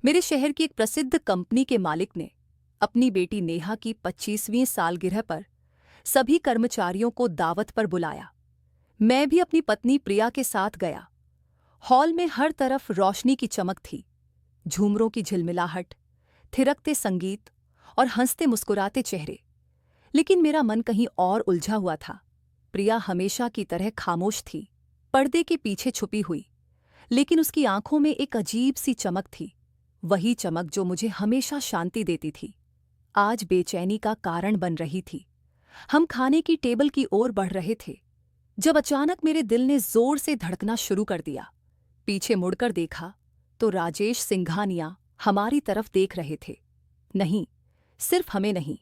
मेरे शहर की एक प्रसिद्ध कंपनी के मालिक ने अपनी बेटी नेहा की 25वीं सालगिरह पर सभी कर्मचारियों को दावत पर बुलाया। मैं भी अपनी पत्नी प्रिया के साथ गया। हॉल में हर तरफ रोशनी की चमक थी, झूमरों की झिलमिलाहट, थिरकते संगीत और हंसते मुस्कुराते चेहरे। लेकिन मेरा मन कहीं और उलझा हुआ था। प्रिया हमेशा की तरह खामोश थी, पर्दे के पीछे छुपी हुई, लेकिन उसकी आंखों में एक अजीब सी चमक थी, वही चमक जो मुझे हमेशा शांति देती थी, आज बेचैनी का कारण बन रही थी। हम खाने की टेबल की ओर बढ़ रहे थे, जब अचानक मेरे दिल ने जोर से धड़कना शुरू कर दिया। पीछे मुड़कर देखा तो राजेश सिंघानिया हमारी तरफ देख रहे थे। नहीं, सिर्फ हमें नहीं,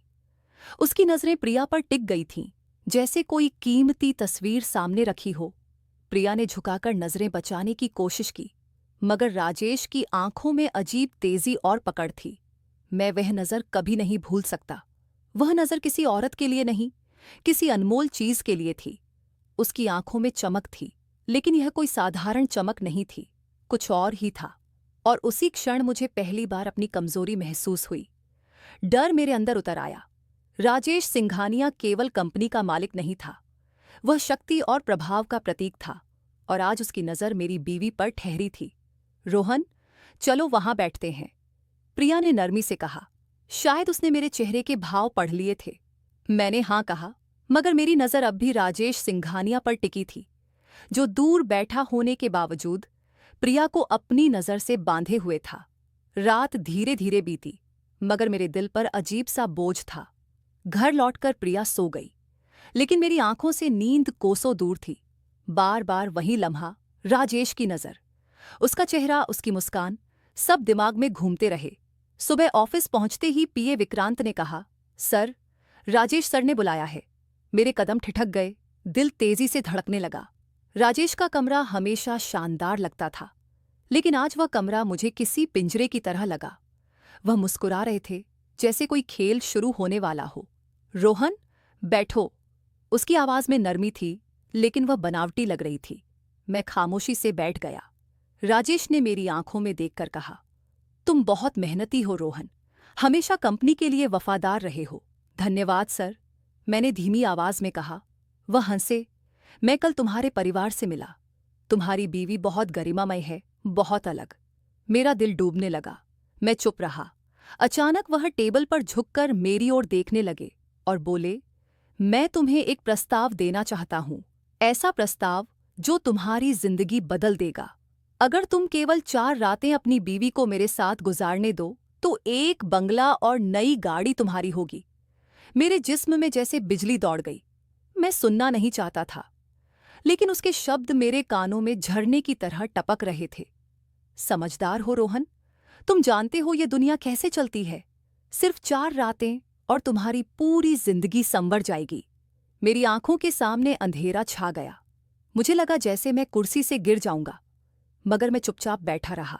उसकी नजरें प्रिया पर टिक गई थीं, जैसे कोई कीमती तस्वीर सामने रखी हो। प्रिया ने झुकाकर नजरें बचाने की कोशिश की, मगर राजेश की आंखों में अजीब तेजी और पकड़ थी। मैं वह नजर कभी नहीं भूल सकता। वह नजर किसी औरत के लिए नहीं, किसी अनमोल चीज के लिए थी। उसकी आंखों में चमक थी, लेकिन यह कोई साधारण चमक नहीं थी, कुछ और ही था। और उसी क्षण मुझे पहली बार अपनी कमजोरी महसूस हुई। डर मेरे अंदर उतर आया। राजेश सिंघानिया केवल कंपनी का मालिक नहीं था, वह शक्ति और प्रभाव का प्रतीक था, और आज उसकी नजर मेरी बीवी पर ठहरी थी। रोहन, चलो वहां बैठते हैं, प्रिया ने नरमी से कहा। शायद उसने मेरे चेहरे के भाव पढ़ लिए थे। मैंने हाँ कहा, मगर मेरी नजर अब भी राजेश सिंघानिया पर टिकी थी, जो दूर बैठा होने के बावजूद प्रिया को अपनी नजर से बांधे हुए था। रात धीरे धीरे बीती, मगर मेरे दिल पर अजीब सा बोझ था। घर लौटकर प्रिया सो गई, लेकिन मेरी आंखों से नींद कोसों दूर थी। बार बार वही लम्हा, राजेश की नजर, उसका चेहरा, उसकी मुस्कान, सब दिमाग में घूमते रहे। सुबह ऑफिस पहुंचते ही पीए विक्रांत ने कहा, सर, राजेश सर ने बुलाया है। मेरे कदम ठिठक गए, दिल तेजी से धड़कने लगा। राजेश का कमरा हमेशा शानदार लगता था, लेकिन आज वह कमरा मुझे किसी पिंजरे की तरह लगा। वह मुस्कुरा रहे थे, जैसे कोई खेल शुरू होने वाला हो। रोहन, बैठो। उसकी आवाज में नरमी थी, लेकिन वह बनावटी लग रही थी। मैं खामोशी से बैठ गया। राजेश ने मेरी आंखों में देखकर कहा, तुम बहुत मेहनती हो रोहन, हमेशा कंपनी के लिए वफादार रहे हो। धन्यवाद सर, मैंने धीमी आवाज में कहा। वह हंसे। मैं कल तुम्हारे परिवार से मिला। तुम्हारी बीवी बहुत गरिमामय है, बहुत अलग। मेरा दिल डूबने लगा। मैं चुप रहा। अचानक वह टेबल पर झुककर मेरी ओर देखने लगे और बोले, मैं तुम्हें एक प्रस्ताव देना चाहता हूं, ऐसा प्रस्ताव जो तुम्हारी जिंदगी बदल देगा। अगर तुम केवल 4 रातें अपनी बीवी को मेरे साथ गुजारने दो, तो एक बंगला और नई गाड़ी तुम्हारी होगी। मेरे जिस्म में जैसे बिजली दौड़ गई। मैं सुनना नहीं चाहता था, लेकिन उसके शब्द मेरे कानों में झरने की तरह टपक रहे थे। समझदार हो रोहन, तुम जानते हो ये दुनिया कैसे चलती है। सिर्फ 4 रातें और तुम्हारी पूरी जिंदगी संवर जाएगी। मेरी आंखों के सामने अंधेरा छा गया। मुझे लगा जैसे मैं कुर्सी से गिर जाऊंगा, मगर मैं चुपचाप बैठा रहा।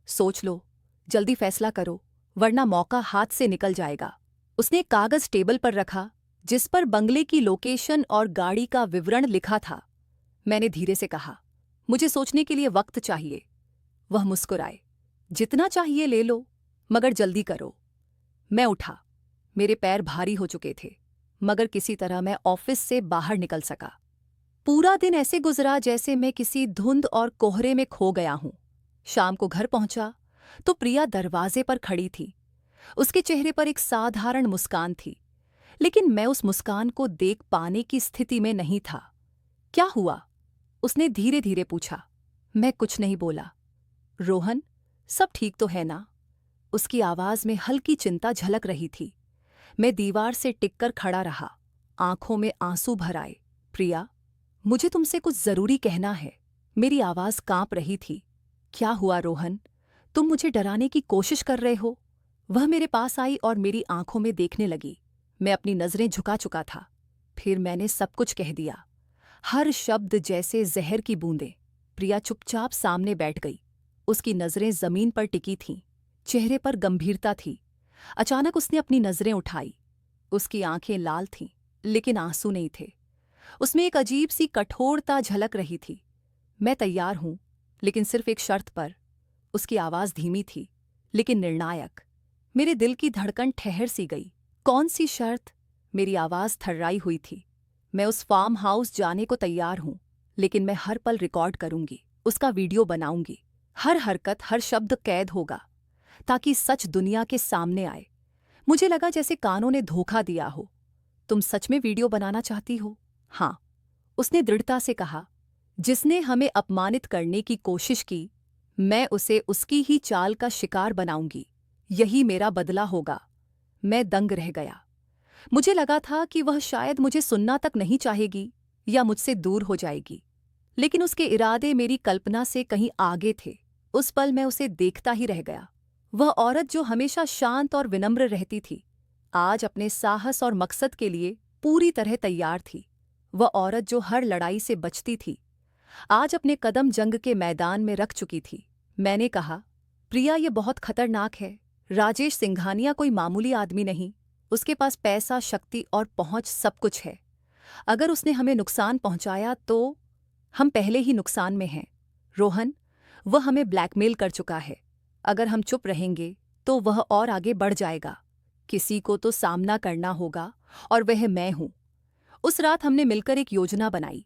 सोच लो, जल्दी फैसला करो, वरना मौका हाथ से निकल जाएगा। उसने एक कागज टेबल पर रखा, जिस पर बंगले की लोकेशन और गाड़ी का विवरण लिखा था। मैंने धीरे से कहा, मुझे सोचने के लिए वक्त चाहिए। वह मुस्कुराए, जितना चाहिए ले लो, मगर जल्दी करो। मैं उठा। मेरे पैर भारी हो चुके थे, मगर किसी तरह मैं ऑफिस से बाहर निकल सका। पूरा दिन ऐसे गुजरा जैसे मैं किसी धुंध और कोहरे में खो गया हूं। शाम को घर पहुंचा तो प्रिया दरवाजे पर खड़ी थी। उसके चेहरे पर एक साधारण मुस्कान थी, लेकिन मैं उस मुस्कान को देख पाने की स्थिति में नहीं था। क्या हुआ? उसने धीरे धीरे पूछा। मैं कुछ नहीं बोला। रोहन, सब ठीक तो है ना? उसकी आवाज में हल्की चिंता झलक रही थी। मैं दीवार से टिककर खड़ा रहा, आंखों में आंसू भर आए। प्रिया, मुझे तुमसे कुछ जरूरी कहना है। मेरी आवाज कांप रही थी। क्या हुआ रोहन? तुम मुझे डराने की कोशिश कर रहे हो? वह मेरे पास आई और मेरी आंखों में देखने लगी। मैं अपनी नजरें झुका चुका था। फिर मैंने सब कुछ कह दिया, हर शब्द जैसे जहर की बूंदें। प्रिया चुपचाप सामने बैठ गई। उसकी नजरें जमीन पर टिकी थीं, चेहरे पर गंभीरता थी। अचानक उसने अपनी नजरें उठाई। उसकी आंखें लाल थीं, लेकिन आंसू नहीं थे। उसमें एक अजीब सी कठोरता झलक रही थी। मैं तैयार हूं, लेकिन सिर्फ एक शर्त पर। उसकी आवाज धीमी थी, लेकिन निर्णायक। मेरे दिल की धड़कन ठहर सी गई। कौन सी शर्त? मेरी आवाज़ थर्राई हुई थी। मैं उस फार्म हाउस जाने को तैयार हूँ, लेकिन मैं हर पल रिकॉर्ड करूंगी, उसका वीडियो बनाऊंगी। हर हरकत, हर शब्द कैद होगा, ताकि सच दुनिया के सामने आए। मुझे लगा जैसे कानों ने धोखा दिया हो। तुम सच में वीडियो बनाना चाहती हो? हाँ, उसने दृढ़ता से कहा। जिसने हमें अपमानित करने की कोशिश की, मैं उसे उसकी ही चाल का शिकार बनाऊंगी। यही मेरा बदला होगा। मैं दंग रह गया। मुझे लगा था कि वह शायद मुझे सुनना तक नहीं चाहेगी या मुझसे दूर हो जाएगी, लेकिन उसके इरादे मेरी कल्पना से कहीं आगे थे। उस पल मैं उसे देखता ही रह गया। वह औरत जो हमेशा शांत और विनम्र रहती थी, आज अपने साहस और मकसद के लिए पूरी तरह तैयार थी। वह औरत जो हर लड़ाई से बचती थी, आज अपने कदम जंग के मैदान में रख चुकी थी। मैंने कहा, प्रिया, ये बहुत खतरनाक है। राजेश सिंघानिया कोई मामूली आदमी नहीं। उसके पास पैसा, शक्ति और पहुंच सब कुछ है। अगर उसने हमें नुकसान पहुंचाया तो हम पहले ही नुकसान में हैं। रोहन, वह हमें ब्लैकमेल कर चुका है। अगर हम चुप रहेंगे तो वह और आगे बढ़ जाएगा। किसी को तो सामना करना होगा, और वह मैं हूं। उस रात हमने मिलकर एक योजना बनाई।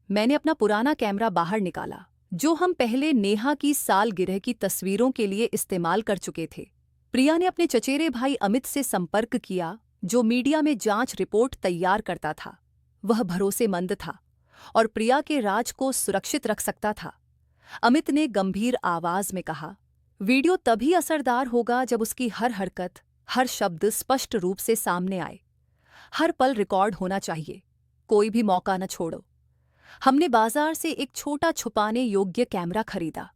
मैंने अपना पुराना कैमरा बाहर निकाला, जो हम पहले नेहा की सालगिरह की तस्वीरों के लिए इस्तेमाल कर चुके थे। प्रिया ने अपने चचेरे भाई अमित से संपर्क किया, जो मीडिया में जांच रिपोर्ट तैयार करता था। वह भरोसेमंद था और प्रिया के राज को सुरक्षित रख सकता था। अमित ने गंभीर आवाज में कहा, वीडियो तभी असरदार होगा जब उसकी हर हरकत, हर शब्द स्पष्ट रूप से सामने आए। हर पल रिकॉर्ड होना चाहिए, कोई भी मौका न छोड़ो। हमने बाजार से एक छोटा छुपाने योग्य कैमरा खरीदा।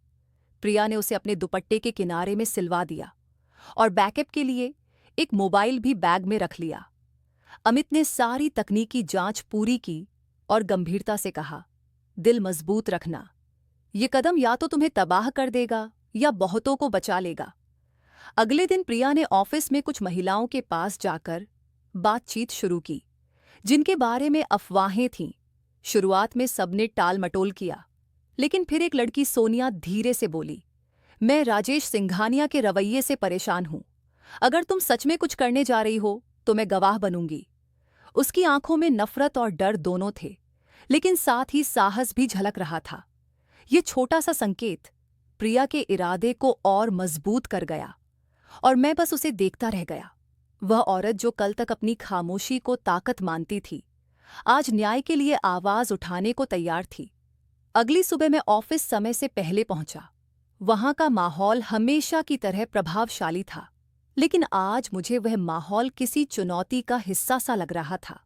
प्रिया ने उसे अपने दुपट्टे के किनारे में सिलवा दिया और बैकअप के लिए एक मोबाइल भी बैग में रख लिया। अमित ने सारी तकनीकी जांच पूरी की और गंभीरता से कहा, दिल मजबूत रखना। ये कदम या तो तुम्हें तबाह कर देगा या बहुतों को बचा लेगा। अगले दिन प्रिया ने ऑफिस में कुछ महिलाओं के पास जाकर बातचीत शुरू की, जिनके बारे में अफवाहें थीं। शुरुआत में सबने टाल मटोल किया, लेकिन फिर एक लड़की सोनिया धीरे से बोली, मैं राजेश सिंघानिया के रवैये से परेशान हूं। अगर तुम सच में कुछ करने जा रही हो तो मैं गवाह बनूंगी। उसकी आंखों में नफरत और डर दोनों थे, लेकिन साथ ही साहस भी झलक रहा था। ये छोटा सा संकेत प्रिया के इरादे को और मजबूत कर गया, और मैं बस उसे देखता रह गया। वह औरत जो कल तक अपनी खामोशी को ताकत मानती थी, आज न्याय के लिए आवाज उठाने को तैयार थी। अगली सुबह मैं ऑफिस समय से पहले पहुंचा। वहां का माहौल हमेशा की तरह प्रभावशाली था, लेकिन आज मुझे वह माहौल किसी चुनौती का हिस्सा सा लग रहा था।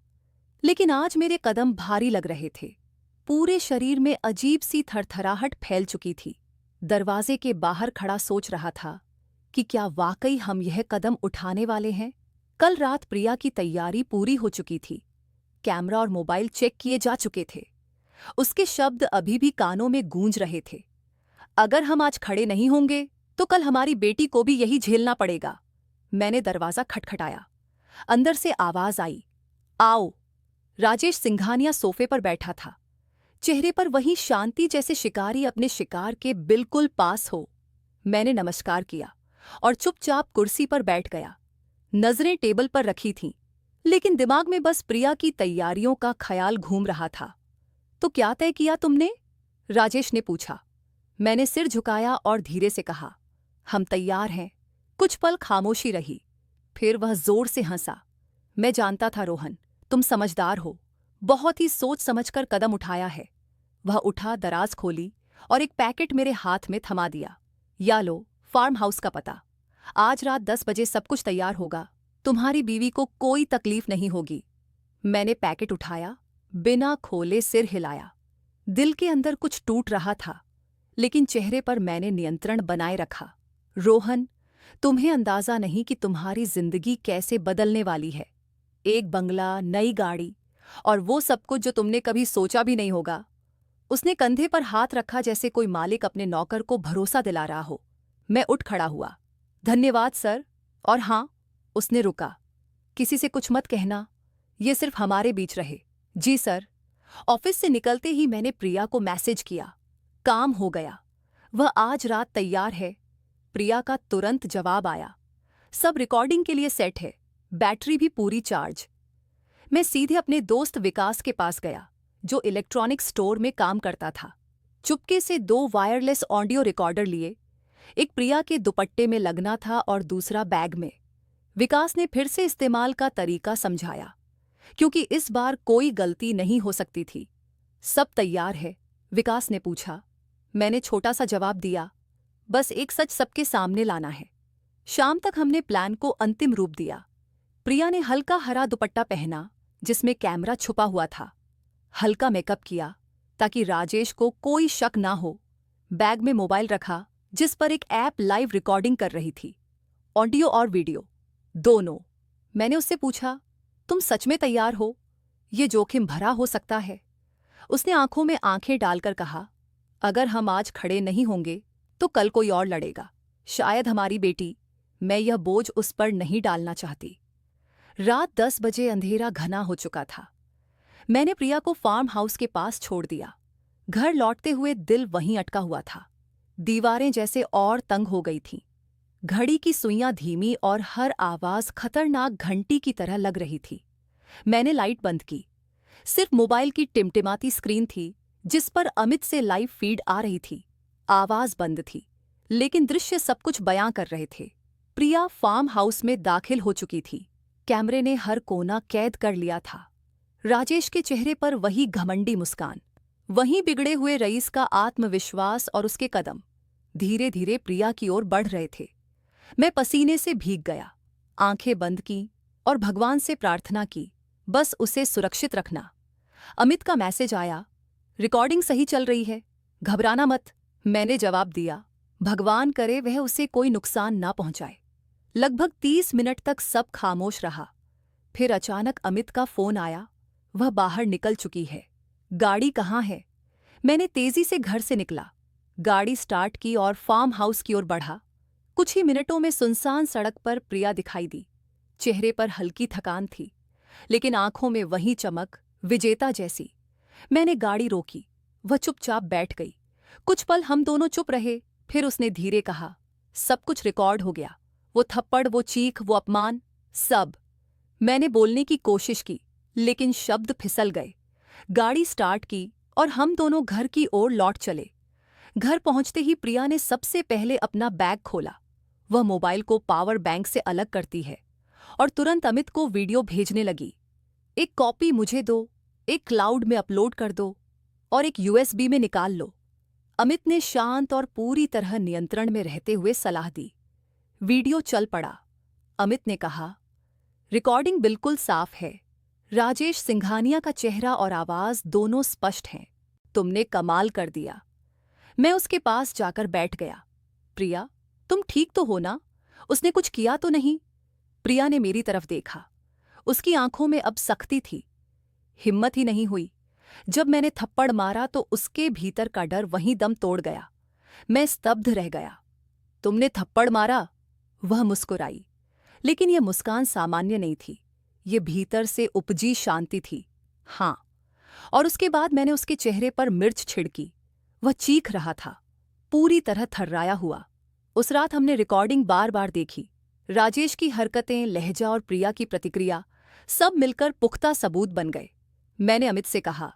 लेकिन आज मेरे कदम भारी लग रहे थे। पूरे शरीर में अजीब सी थरथराहट फैल चुकी थी। दरवाजे के बाहर खड़ा सोच रहा था कि क्या वाकई हम यह कदम उठाने वाले हैं। कल रात प्रिया की तैयारी पूरी हो चुकी थी। कैमरा और मोबाइल चेक किए जा चुके थे। उसके शब्द अभी भी कानों में गूंज रहे थे। अगर हम आज खड़े नहीं होंगे तो कल हमारी बेटी को भी यही झेलना पड़ेगा। मैंने दरवाजा खटखटाया। अंदर से आवाज आई, आओ। राजेश सिंघानिया सोफे पर बैठा था, चेहरे पर वही शांति जैसे शिकारी अपने शिकार के बिल्कुल पास हो। मैंने नमस्कार किया और चुपचाप कुर्सी पर बैठ गया। नजरें टेबल पर रखी थीं, लेकिन दिमाग में बस प्रिया की तैयारियों का ख्याल घूम रहा था। तो क्या तय किया तुमने? राजेश ने पूछा। मैंने सिर झुकाया और धीरे से कहा, हम तैयार हैं। कुछ पल खामोशी रही, फिर वह जोर से हंसा। मैं जानता था रोहन, तुम समझदार हो, बहुत ही सोच समझकर कदम उठाया है। वह उठा, दराज खोली और एक पैकेट मेरे हाथ में थमा दिया। या लो, फार्म हाउस का पता। आज रात 10 बजे सब कुछ तैयार होगा। तुम्हारी बीवी को कोई तकलीफ नहीं होगी। मैंने पैकेट उठाया, बिना खोले सिर हिलाया। दिल के अंदर कुछ टूट रहा था, लेकिन चेहरे पर मैंने नियंत्रण बनाए रखा। रोहन, तुम्हें अंदाजा नहीं कि तुम्हारी जिंदगी कैसे बदलने वाली है। एक बंगला, नई गाड़ी और वो सब कुछ जो तुमने कभी सोचा भी नहीं होगा। उसने कंधे पर हाथ रखा जैसे कोई मालिक अपने नौकर को भरोसा दिला रहा हो। मैं उठ खड़ा हुआ। धन्यवाद सर। और हाँ, उसने रुका। किसी से कुछ मत कहना, ये सिर्फ हमारे बीच रहे। जी सर। ऑफिस से निकलते ही मैंने प्रिया को मैसेज किया, काम हो गया। वह आज रात तैयार है। प्रिया का तुरंत जवाब आया, सब रिकॉर्डिंग के लिए सेट है, बैटरी भी पूरी चार्ज। मैं सीधे अपने दोस्त विकास के पास गया, जो इलेक्ट्रॉनिक स्टोर में काम करता था। चुपके से 2 वायरलेस ऑडियो रिकॉर्डर लिए, एक प्रिया के दुपट्टे में लगना था और दूसरा बैग में। विकास ने फिर से इस्तेमाल का तरीका समझाया, क्योंकि इस बार कोई गलती नहीं हो सकती थी। सब तैयार है? विकास ने पूछा। मैंने छोटा सा जवाब दिया, बस एक सच सबके सामने लाना है। शाम तक हमने प्लान को अंतिम रूप दिया। प्रिया ने हल्का हरा दुपट्टा पहना, जिसमें कैमरा छुपा हुआ था। हल्का मेकअप किया ताकि राजेश को कोई शक ना हो। बैग में मोबाइल रखा, जिस पर एक ऐप लाइव रिकॉर्डिंग कर रही थी, ऑडियो और वीडियो दोनों। मैंने उससे पूछा, तुम सच में तैयार हो? ये जोखिम भरा हो सकता है। उसने आंखों में आंखें डालकर कहा, अगर हम आज खड़े नहीं होंगे तो कल कोई और लड़ेगा, शायद हमारी बेटी। मैं यह बोझ उस पर नहीं डालना चाहती। रात 10 बजे अंधेरा घना हो चुका था। मैंने प्रिया को फार्म हाउस के पास छोड़ दिया। घर लौटते हुए दिल वहीं अटका हुआ था। दीवारें जैसे और तंग हो गई थीं। घड़ी की सुइयां धीमी और हर आवाज खतरनाक घंटी की तरह लग रही थी। मैंने लाइट बंद की। सिर्फ मोबाइल की टिमटिमाती स्क्रीन थी, जिस पर अमित से लाइव फीड आ रही थी। आवाज बंद थी, लेकिन दृश्य सब कुछ बयां कर रहे थे। प्रिया फार्म हाउस में दाखिल हो चुकी थी। कैमरे ने हर कोना कैद कर लिया था। राजेश के चेहरे पर वही घमंडी मुस्कान, वहीं बिगड़े हुए रईस का आत्मविश्वास और उसके कदम धीरे धीरे प्रिया की ओर बढ़ रहे थे। मैं पसीने से भीग गया, आंखें बंद की और भगवान से प्रार्थना की, बस उसे सुरक्षित रखना। अमित का मैसेज आया, रिकॉर्डिंग सही चल रही है, घबराना मत। मैंने जवाब दिया, भगवान करे वह उसे कोई नुकसान ना पहुंचाए। लगभग 30 मिनट तक सब खामोश रहा। फिर अचानक अमित का फोन आया। वह बाहर निकल चुकी है। गाड़ी कहाँ है? मैंने तेजी से घर से निकला, गाड़ी स्टार्ट की और फार्म हाउस की ओर बढ़ा। कुछ ही मिनटों में सुनसान सड़क पर प्रिया दिखाई दी। चेहरे पर हल्की थकान थी, लेकिन आंखों में वही चमक, विजेता जैसी। मैंने गाड़ी रोकी। वह चुपचाप बैठ गई। कुछ पल हम दोनों चुप रहे। फिर उसने धीरे कहा, सब कुछ रिकॉर्ड हो गया। वो थप्पड़, वो चीख, वो अपमान, सब। मैंने बोलने की कोशिश की, लेकिन शब्द फिसल गए। गाड़ी स्टार्ट की और हम दोनों घर की ओर लौट चले। घर पहुंचते ही प्रिया ने सबसे पहले अपना बैग खोला। वह मोबाइल को पावर बैंक से अलग करती है और तुरंत अमित को वीडियो भेजने लगी। एक कॉपी मुझे दो, एक क्लाउड में अपलोड कर दो और एक यूएसबी में निकाल लो। अमित ने शांत और पूरी तरह नियंत्रण में रहते हुए सलाह दी। वीडियो चल पड़ा। अमित ने कहा, रिकॉर्डिंग बिल्कुल साफ है। राजेश सिंघानिया का चेहरा और आवाज दोनों स्पष्ट हैं। तुमने कमाल कर दिया। मैं उसके पास जाकर बैठ गया। प्रिया, तुम ठीक तो हो ना? उसने कुछ किया तो नहीं? प्रिया ने मेरी तरफ देखा। उसकी आंखों में अब सख्ती थी। हिम्मत ही नहीं हुई। जब मैंने थप्पड़ मारा तो उसके भीतर का डर वहीं दम तोड़ गया। मैं स्तब्ध रह गया। तुमने थप्पड़ मारा? वह मुस्कुराई, लेकिन यह मुस्कान सामान्य नहीं थी। ये भीतर से उपजी शांति थी। हाँ। और उसके बाद मैंने उसके चेहरे पर मिर्च छिड़की। वह चीख रहा था, पूरी तरह थर्राया हुआ। उस रात हमने रिकॉर्डिंग बार बार देखी। राजेश की हरकतें, लहजा और प्रिया की प्रतिक्रिया सब मिलकर पुख्ता सबूत बन गए। मैंने अमित से कहा,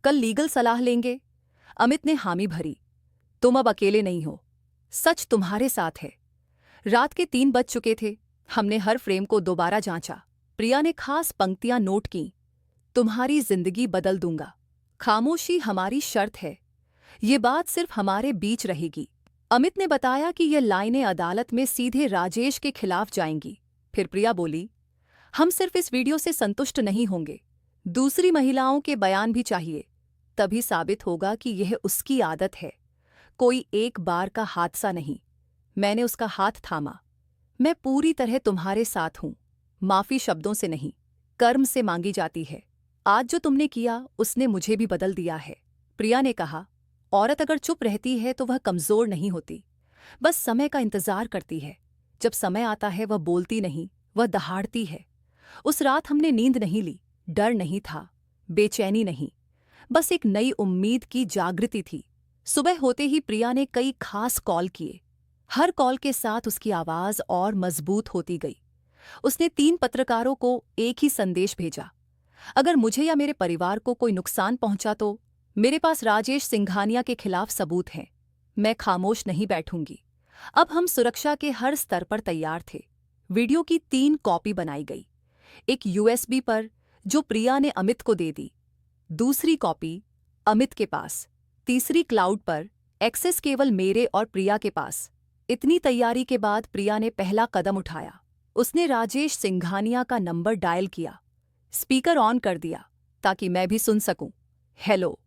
कल लीगल सलाह लेंगे? अमित ने हामी भरी। तुम अब अकेले नहीं हो, सच तुम्हारे साथ है। रात के 3 बज चुके थे। हमने हर फ्रेम को दोबारा जांचा। प्रिया ने खास पंक्तियां नोट की। तुम्हारी जिंदगी बदल दूंगा। खामोशी हमारी शर्त है। ये बात सिर्फ हमारे बीच रहेगी। अमित ने बताया कि ये लाइनें अदालत में सीधे राजेश के खिलाफ जाएंगी। फिर प्रिया बोली, हम सिर्फ इस वीडियो से संतुष्ट नहीं होंगे, दूसरी महिलाओं के बयान भी चाहिए। तभी साबित होगा कि यह उसकी आदत है, कोई एक बार का हादसा नहीं। मैंने उसका हाथ थामा। मैं पूरी तरह तुम्हारे साथ हूं। माफी शब्दों से नहीं, कर्म से मांगी जाती है। आज जो तुमने किया उसने मुझे भी बदल दिया है। प्रिया ने कहा, औरत अगर चुप रहती है तो वह कमजोर नहीं होती, बस समय का इंतजार करती है। जब समय आता है वह बोलती नहीं, वह दहाड़ती है। उस रात हमने नींद नहीं ली। डर नहीं था, बेचैनी नहीं, बस एक नई उम्मीद की जागृति थी। सुबह होते ही प्रिया ने कई खास कॉल किए। हर कॉल के साथ उसकी आवाज और मजबूत होती गई। उसने 3 पत्रकारों को एक ही संदेश भेजा, अगर मुझे या मेरे परिवार को कोई नुकसान पहुंचा तो मेरे पास राजेश सिंघानिया के खिलाफ सबूत हैं। मैं खामोश नहीं बैठूंगी। अब हम सुरक्षा के हर स्तर पर तैयार थे। वीडियो की 3 कॉपी बनाई गई। एक यूएसबी पर जो प्रिया ने अमित को दे दी, दूसरी कॉपी अमित के पास, तीसरी क्लाउड पर, एक्सेस केवल मेरे और प्रिया के पास। इतनी तैयारी के बाद प्रिया ने पहला कदम उठाया। उसने राजेश सिंघानिया का नंबर डायल किया, स्पीकर ऑन कर दिया ताकि मैं भी सुन सकूं। हेलो।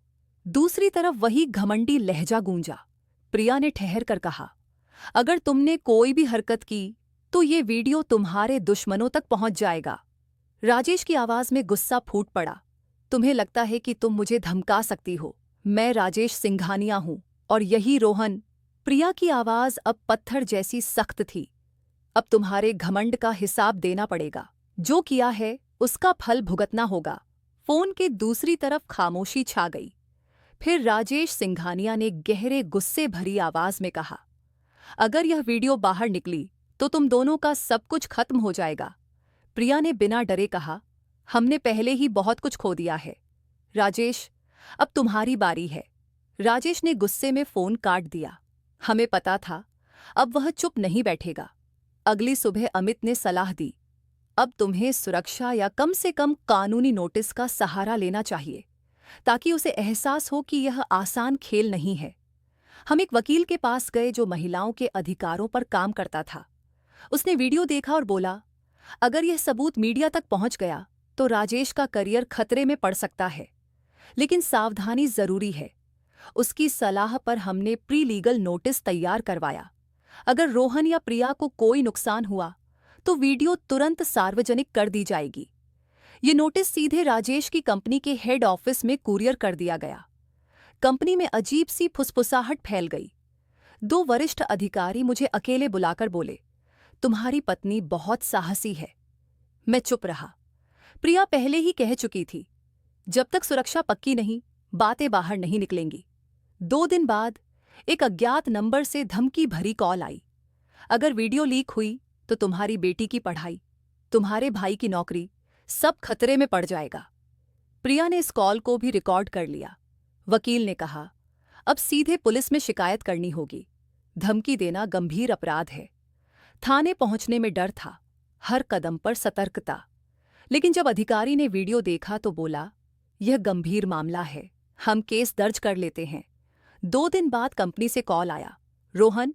दूसरी तरफ वही घमंडी लहजा गूंजा। प्रिया ने ठहर कर कहा, अगर तुमने कोई भी हरकत की तो ये वीडियो तुम्हारे दुश्मनों तक पहुंच जाएगा। राजेश की आवाज में गुस्सा फूट पड़ा। तुम्हें लगता है कि तुम मुझे धमका सकती हो? मैं राजेश सिंघानिया हूं और यही रोहन। प्रिया की आवाज अब पत्थर जैसी सख्त थी। अब तुम्हारे घमंड का हिसाब देना पड़ेगा। जो किया है उसका फल भुगतना होगा। फोन के दूसरी तरफ खामोशी छा गई। फिर राजेश सिंघानिया ने गहरे गुस्से भरी आवाज में कहा, अगर यह वीडियो बाहर निकली तो तुम दोनों का सब कुछ खत्म हो जाएगा। प्रिया ने बिना डरे कहा, हमने पहले ही बहुत कुछ खो दिया है। राजेश, अब तुम्हारी बारी है। राजेश ने गुस्से में फोन काट दिया। हमें पता था अब वह चुप नहीं बैठेगा। अगली सुबह अमित ने सलाह दी, अब तुम्हें सुरक्षा या कम से कम कानूनी नोटिस का सहारा लेना चाहिए ताकि उसे एहसास हो कि यह आसान खेल नहीं है। हम एक वकील के पास गए जो महिलाओं के अधिकारों पर काम करता था। उसने वीडियो देखा और बोला, अगर यह सबूत मीडिया तक पहुंच गया तो राजेश का करियर खतरे में पड़ सकता है, लेकिन सावधानी जरूरी है। उसकी सलाह पर हमने प्री लीगल नोटिस तैयार करवाया। अगर रोहन या प्रिया को कोई नुकसान हुआ तो वीडियो तुरंत सार्वजनिक कर दी जाएगी। ये नोटिस सीधे राजेश की कंपनी के हेड ऑफिस में कुरियर कर दिया गया। कंपनी में अजीब सी फुसफुसाहट फैल गई। 2 वरिष्ठ अधिकारी मुझे अकेले बुलाकर बोले, तुम्हारी पत्नी बहुत साहसी है। मैं चुप रहा। प्रिया पहले ही कह चुकी थी, जब तक सुरक्षा पक्की नहीं, बातें बाहर नहीं निकलेंगी। 2 दिन बाद एक अज्ञात नंबर से धमकी भरी कॉल आई। अगर वीडियो लीक हुई तो तुम्हारी बेटी की पढ़ाई, तुम्हारे भाई की नौकरी, सब खतरे में पड़ जाएगा। प्रिया ने इस कॉल को भी रिकॉर्ड कर लिया। वकील ने कहा, अब सीधे पुलिस में शिकायत करनी होगी। धमकी देना गंभीर अपराध है। थाने पहुंचने में डर था, हर कदम पर सतर्कता। लेकिन जब अधिकारी ने वीडियो देखा तो बोला, यह गंभीर मामला है, हम केस दर्ज कर लेते हैं। 2 दिन बाद कंपनी से कॉल आया, रोहन,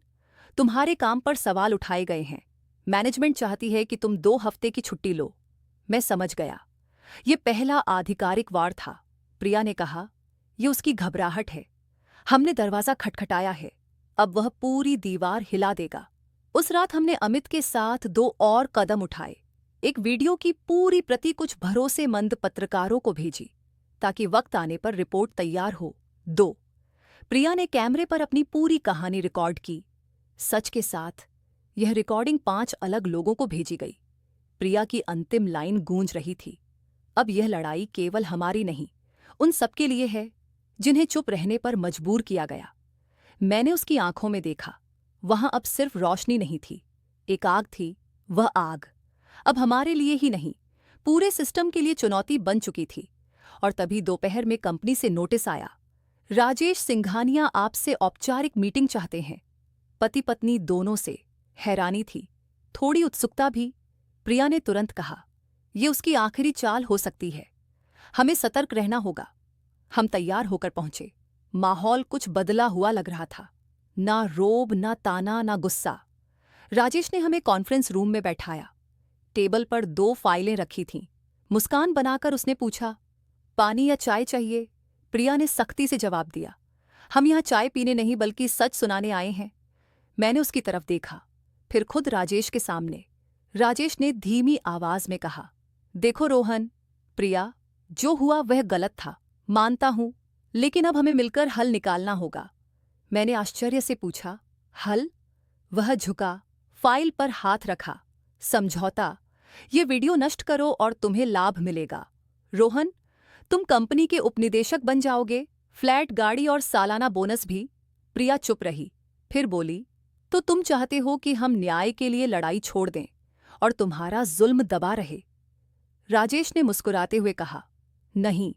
तुम्हारे काम पर सवाल उठाए गए हैं। मैनेजमेंट चाहती है कि तुम 2 हफ्ते की छुट्टी लो। मैं समझ गया। ये पहला आधिकारिक वार था। प्रिया ने कहा, ये उसकी घबराहट है। हमने दरवाजा खटखटाया है, अब वह पूरी दीवार हिला देगा। उस रात हमने अमित के साथ 2 और कदम उठाए। एक वीडियो की पूरी प्रति कुछ भरोसेमंद पत्रकारों को भेजी ताकि वक्त आने पर रिपोर्ट तैयार हो। 2, प्रिया ने कैमरे पर अपनी पूरी कहानी रिकॉर्ड की। सच के साथ यह रिकॉर्डिंग 5 अलग लोगों को भेजी गई। प्रिया की अंतिम लाइन गूंज रही थी, अब यह लड़ाई केवल हमारी नहीं, उन सबके लिए है जिन्हें चुप रहने पर मजबूर किया गया। मैंने उसकी आंखों में देखा, वहां अब सिर्फ रोशनी नहीं थी, एक आग थी। वह आग अब हमारे लिए ही नहीं, पूरे सिस्टम के लिए चुनौती बन चुकी थी। और तभी दोपहर में कंपनी से नोटिस आया, राजेश सिंघानिया आपसे औपचारिक मीटिंग चाहते हैं। पति पत्नी दोनों से हैरानी थी, थोड़ी उत्सुकता भी। प्रिया ने तुरंत कहा, ये उसकी आखिरी चाल हो सकती है, हमें सतर्क रहना होगा। हम तैयार होकर पहुंचे। माहौल कुछ बदला हुआ लग रहा था, ना रोब, ना ताना, ना गुस्सा। राजेश ने हमें कॉन्फ्रेंस रूम में बैठाया। टेबल पर 2 फाइलें रखी थीं। मुस्कान बनाकर उसने पूछा, पानी या चाय चाहिए? प्रिया ने सख्ती से जवाब दिया, हम यहाँ चाय पीने नहीं बल्कि सच सुनाने आए हैं। मैंने उसकी तरफ देखा, फिर खुद राजेश के सामने। राजेश ने धीमी आवाज में कहा, देखो रोहन, प्रिया, जो हुआ वह गलत था, मानता हूं, लेकिन अब हमें मिलकर हल निकालना होगा। मैंने आश्चर्य से पूछा, हल? वह झुका, फाइल पर हाथ रखा। समझौता, ये वीडियो नष्ट करो और तुम्हें लाभ मिलेगा। रोहन, तुम कंपनी के उपनिदेशक बन जाओगे, फ्लैट गाड़ी और सालाना बोनस भी। प्रिया चुप रही, फिर बोली, तो तुम चाहते हो कि हम न्याय के लिए लड़ाई छोड़ दें और तुम्हारा जुल्म दबा रहे। राजेश ने मुस्कुराते हुए कहा, नहीं,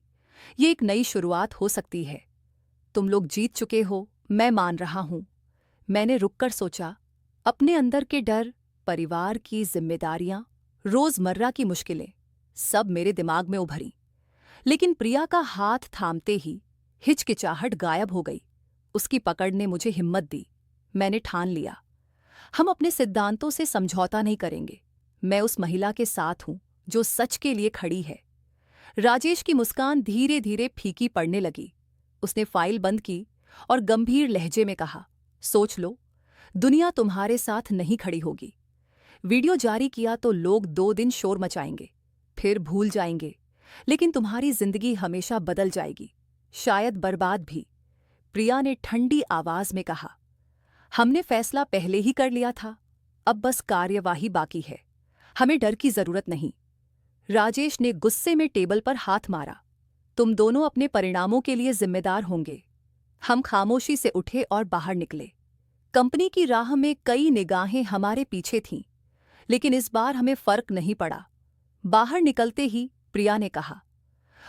ये एक नई शुरुआत हो सकती है। तुम लोग जीत चुके हो, मैं मान रहा हूं। मैंने रुककर सोचा, अपने अंदर के डर, परिवार की जिम्मेदारियां, रोजमर्रा की मुश्किलें, सब मेरे दिमाग में उभरी। लेकिन प्रिया का हाथ थामते ही हिचकिचाहट गायब हो गई। उसकी पकड़ ने मुझे हिम्मत दी। मैंने ठान लिया, हम अपने सिद्धांतों से समझौता नहीं करेंगे। मैं उस महिला के साथ हूं जो सच के लिए खड़ी है। राजेश की मुस्कान धीरे धीरे फीकी पड़ने लगी। उसने फाइल बंद की और गंभीर लहजे में कहा, सोच लो, दुनिया तुम्हारे साथ नहीं खड़ी होगी। वीडियो जारी किया तो लोग 2 दिन शोर मचाएंगे, फिर भूल जाएंगे, लेकिन तुम्हारी जिंदगी हमेशा बदल जाएगी, शायद बर्बाद भी। प्रिया ने ठंडी आवाज में कहा, हमने फैसला पहले ही कर लिया था, अब बस कार्यवाही बाकी है। हमें डर की जरूरत नहीं। राजेश ने गुस्से में टेबल पर हाथ मारा, तुम दोनों अपने परिणामों के लिए जिम्मेदार होंगे। हम खामोशी से उठे और बाहर निकले। कंपनी की राह में कई निगाहें हमारे पीछे थीं, लेकिन इस बार हमें फर्क नहीं पड़ा। बाहर निकलते ही प्रिया ने कहा,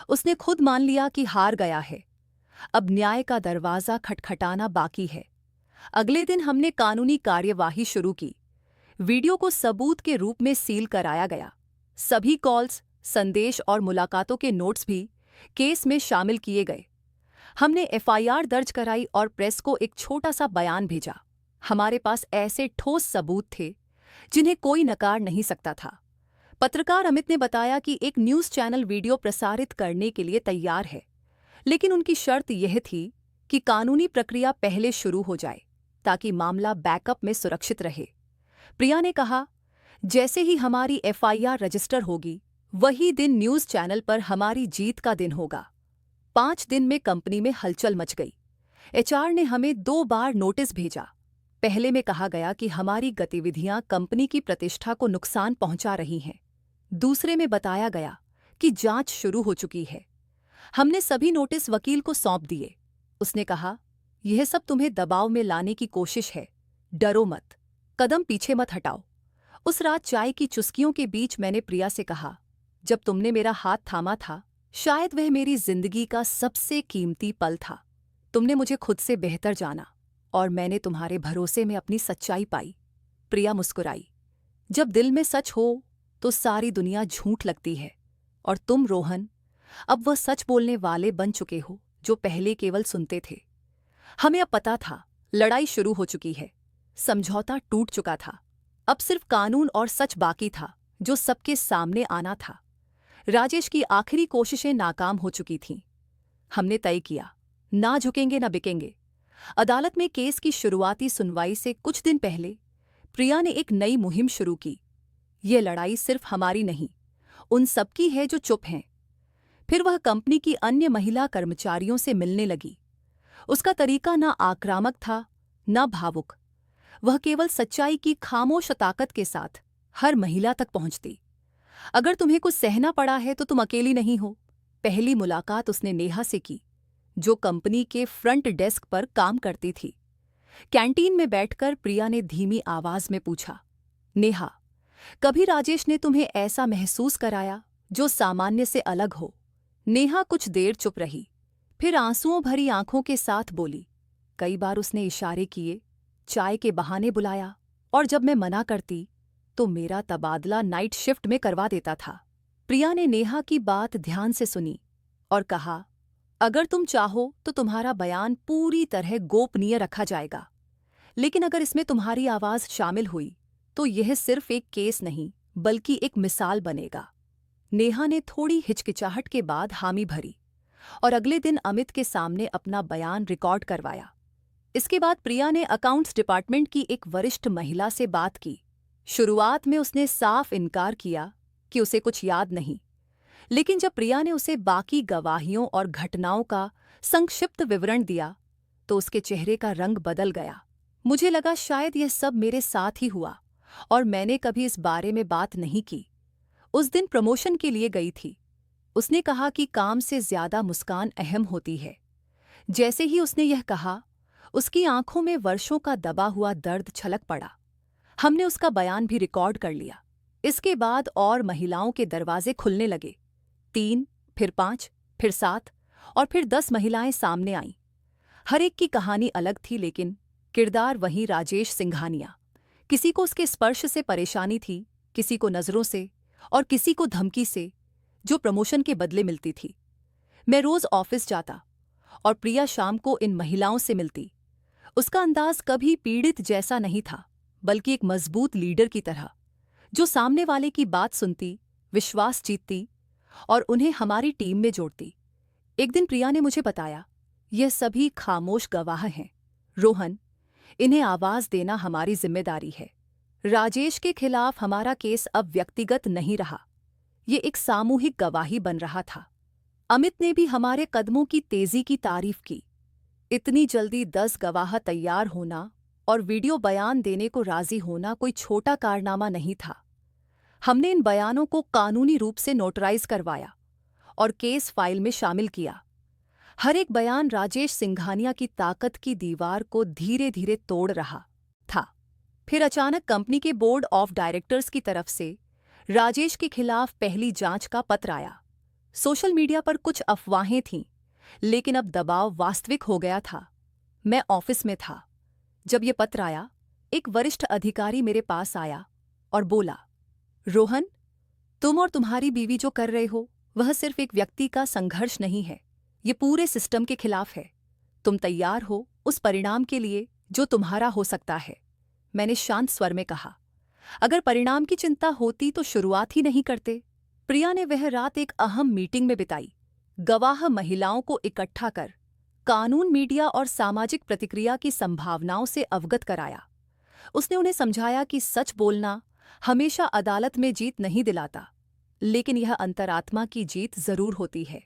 उसने खुद मान लिया कि हार गया है। अब न्याय का दरवाजा खटखटाना बाकी है। अगले दिन हमने कानूनी कार्यवाही शुरू की। वीडियो को सबूत के रूप में सील कराया गया। सभी कॉल्स, संदेश और मुलाकातों के नोट्स भी केस में शामिल किए गए। हमने एफआईआर दर्ज कराई और प्रेस को एक छोटा सा बयान भेजा। हमारे पास ऐसे ठोस सबूत थे जिन्हें कोई नकार नहीं सकता था। पत्रकार अमित ने बताया कि एक न्यूज़ चैनल वीडियो प्रसारित करने के लिए तैयार है, लेकिन उनकी शर्त यह थी कि कानूनी प्रक्रिया पहले शुरू हो जाए ताकि मामला बैकअप में सुरक्षित रहे। प्रिया ने कहा, जैसे ही हमारी एफआईआर रजिस्टर होगी, वही दिन न्यूज़ चैनल पर हमारी जीत का दिन होगा। 5 दिन में कंपनी में हलचल मच गई। एचआर ने हमें 2 बार नोटिस भेजा। पहले में कहा गया कि हमारी गतिविधियां कंपनी की प्रतिष्ठा को नुकसान पहुंचा रही हैं। दूसरे में बताया गया कि जांच शुरू हो चुकी है। हमने सभी नोटिस वकील को सौंप दिए। उसने कहा, यह सब तुम्हें दबाव में लाने की कोशिश है, डरो मत, कदम पीछे मत हटाओ। उस रात चाय की चुस्कियों के बीच मैंने प्रिया से कहा, जब तुमने मेरा हाथ थामा था, शायद वह मेरी जिंदगी का सबसे कीमती पल था। तुमने मुझे खुद से बेहतर जाना और मैंने तुम्हारे भरोसे में अपनी सच्चाई पाई। प्रिया मुस्कुराई, जब दिल में सच हो तो सारी दुनिया झूठ लगती है, और तुम रोहन अब वह सच बोलने वाले बन चुके हो जो पहले केवल सुनते थे। हमें अब पता था, लड़ाई शुरू हो चुकी है, समझौता टूट चुका था। अब सिर्फ कानून और सच बाकी था जो सबके सामने आना था। राजेश की आखिरी कोशिशें नाकाम हो चुकी थीं। हमने तय किया, ना झुकेंगे ना बिकेंगे। अदालत में केस की शुरुआती सुनवाई से कुछ दिन पहले प्रिया ने एक नई मुहिम शुरू की। ये लड़ाई सिर्फ हमारी नहीं, उन सबकी है जो चुप हैं। फिर वह कंपनी की अन्य महिला कर्मचारियों से मिलने लगी। उसका तरीका ना आक्रामक था, ना भावुक। वह केवल सच्चाई की खामोश ताकत के साथ हर महिला तक पहुंचती। अगर तुम्हें कुछ सहना पड़ा है तो तुम अकेली नहीं हो। पहली मुलाकात उसने नेहा से की, जो कंपनी के फ्रंट डेस्क पर काम करती थी। कैंटीन में बैठकर प्रिया ने धीमी आवाज में पूछा, नेहा, कभी राजेश ने तुम्हें ऐसा महसूस कराया जो सामान्य से अलग हो? नेहा कुछ देर चुप रही, फिर आंसुओं भरी आंखों के साथ बोली, कई बार उसने इशारे किए, चाय के बहाने बुलाया, और जब मैं मना करती तो मेरा तबादला नाइट शिफ्ट में करवा देता था। प्रिया ने नेहा की बात ध्यान से सुनी और कहा, अगर तुम चाहो तो तुम्हारा बयान पूरी तरह गोपनीय रखा जाएगा, लेकिन अगर इसमें तुम्हारी आवाज शामिल हुई तो यह सिर्फ एक केस नहीं बल्कि एक मिसाल बनेगा। नेहा ने थोड़ी हिचकिचाहट के बाद हामी भरी और अगले दिन अमित के सामने अपना बयान रिकॉर्ड करवाया। इसके बाद प्रिया ने अकाउंट्स डिपार्टमेंट की एक वरिष्ठ महिला से बात की। शुरुआत में उसने साफ इनकार किया कि उसे कुछ याद नहीं, लेकिन जब प्रिया ने उसे बाकी गवाहियों और घटनाओं का संक्षिप्त विवरण दिया तो उसके चेहरे का रंग बदल गया। मुझे लगा शायद यह सब मेरे साथ ही हुआ और मैंने कभी इस बारे में बात नहीं की। उस दिन प्रमोशन के लिए गई थी। उसने कहा कि काम से ज्यादा मुस्कान अहम होती है। जैसे ही उसने यह कहा, उसकी आंखों में वर्षों का दबा हुआ दर्द छलक पड़ा। हमने उसका बयान भी रिकॉर्ड कर लिया। इसके बाद और महिलाओं के दरवाजे खुलने लगे। 3, फिर 5, फिर 7 और फिर 10 महिलाएं सामने आईं। हर एक की कहानी अलग थी, लेकिन किरदार वही राजेश सिंघानिया। किसी को उसके स्पर्श से परेशानी थी, किसी को नजरों से और किसी को धमकी से, जो प्रमोशन के बदले मिलती थी। मैं रोज ऑफिस जाता और प्रिया शाम को इन महिलाओं से मिलती। उसका अंदाज कभी पीड़ित जैसा नहीं था, बल्कि एक मजबूत लीडर की तरह, जो सामने वाले की बात सुनती, विश्वास जीतती और उन्हें हमारी टीम में जोड़ती। एक दिन प्रिया ने मुझे बताया, यह सभी खामोश गवाह हैं रोहन, इन्हें आवाज देना हमारी जिम्मेदारी है। राजेश के खिलाफ हमारा केस अब व्यक्तिगत नहीं रहा, ये एक सामूहिक गवाही बन रहा था। अमित ने भी हमारे कदमों की तेजी की तारीफ की। इतनी जल्दी 10 गवाह तैयार होना और वीडियो बयान देने को राजी होना कोई छोटा कारनामा नहीं था। हमने इन बयानों को कानूनी रूप से नोटराइज करवाया और केस फाइल में शामिल किया। हर एक बयान राजेश सिंघानिया की ताकत की दीवार को धीरे धीरे तोड़ रहा था। फिर अचानक कंपनी के बोर्ड ऑफ डायरेक्टर्स की तरफ से राजेश के खिलाफ पहली जांच का पत्र आया। सोशल मीडिया पर कुछ अफवाहें थीं, लेकिन अब दबाव वास्तविक हो गया था। मैं ऑफिस में था जब ये पत्र आया। एक वरिष्ठ अधिकारी मेरे पास आया और बोला, रोहन, तुम और तुम्हारी बीवी जो कर रहे हो वह सिर्फ एक व्यक्ति का संघर्ष नहीं है, ये पूरे सिस्टम के खिलाफ है। तुम तैयार हो उस परिणाम के लिए जो तुम्हारा हो सकता है? मैंने शांत स्वर में कहा, अगर परिणाम की चिंता होती तो शुरुआत ही नहीं करते। प्रिया ने वह रात एक अहम मीटिंग में बिताई। गवाह महिलाओं को इकट्ठा कर कानून, मीडिया और सामाजिक प्रतिक्रिया की संभावनाओं से अवगत कराया। उसने उन्हें समझाया कि सच बोलना हमेशा अदालत में जीत नहीं दिलाता, लेकिन यह अंतरात्मा की जीत जरूर होती है।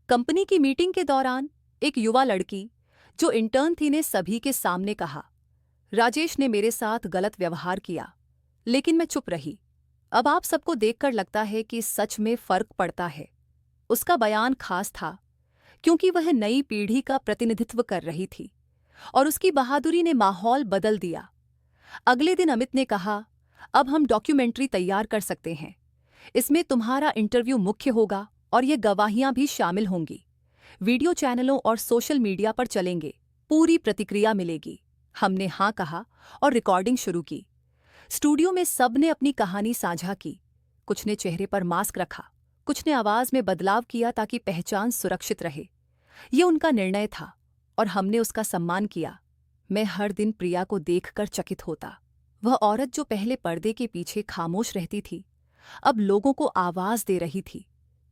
कंपनी की मीटिंग के दौरान एक युवा लड़की जो इंटर्न थी ने सभी के सामने कहा, राजेश ने मेरे साथ गलत व्यवहार किया, लेकिन मैं चुप रही। अब आप सबको देखकर लगता है कि सच में फर्क पड़ता है। उसका बयान खास था क्योंकि वह नई पीढ़ी का प्रतिनिधित्व कर रही थी और उसकी बहादुरी ने माहौल बदल दिया। अगले दिन अमित ने कहा, अब हम डॉक्यूमेंट्री तैयार कर सकते हैं। इसमें तुम्हारा इंटरव्यू मुख्य होगा और ये गवाहियां भी शामिल होंगी। वीडियो चैनलों और सोशल मीडिया पर चलेंगे, पूरी प्रतिक्रिया मिलेगी। हमने हाँ कहा और रिकॉर्डिंग शुरू की। स्टूडियो में सबने अपनी कहानी साझा की। कुछ ने चेहरे पर मास्क रखा, कुछ ने आवाज में बदलाव किया ताकि पहचान सुरक्षित रहे। ये उनका निर्णय था और हमने उसका सम्मान किया। मैं हर दिन प्रिया को देखकर चकित होता। वह औरत जो पहले पर्दे के पीछे खामोश रहती थी, अब लोगों को आवाज दे रही थी।